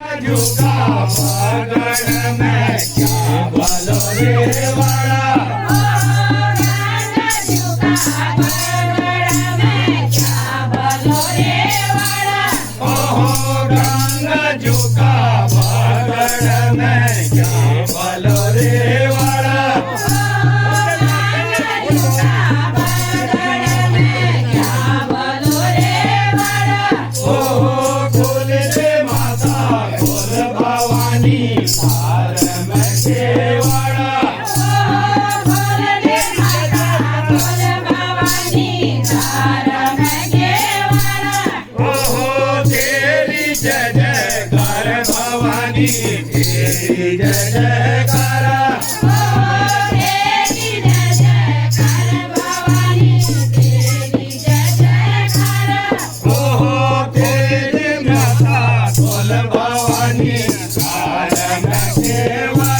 जुगा पगड़ में क्या बोलो रे वाला ओहो गंगा जुगा पगड़ में क्या बोलो रे वाला सार में केवाड़ा ओहो तेरी जय जयकार भवानी तेरी जय जयकार ओहो तेरी माता बोल भवानी सार में केवाड़ा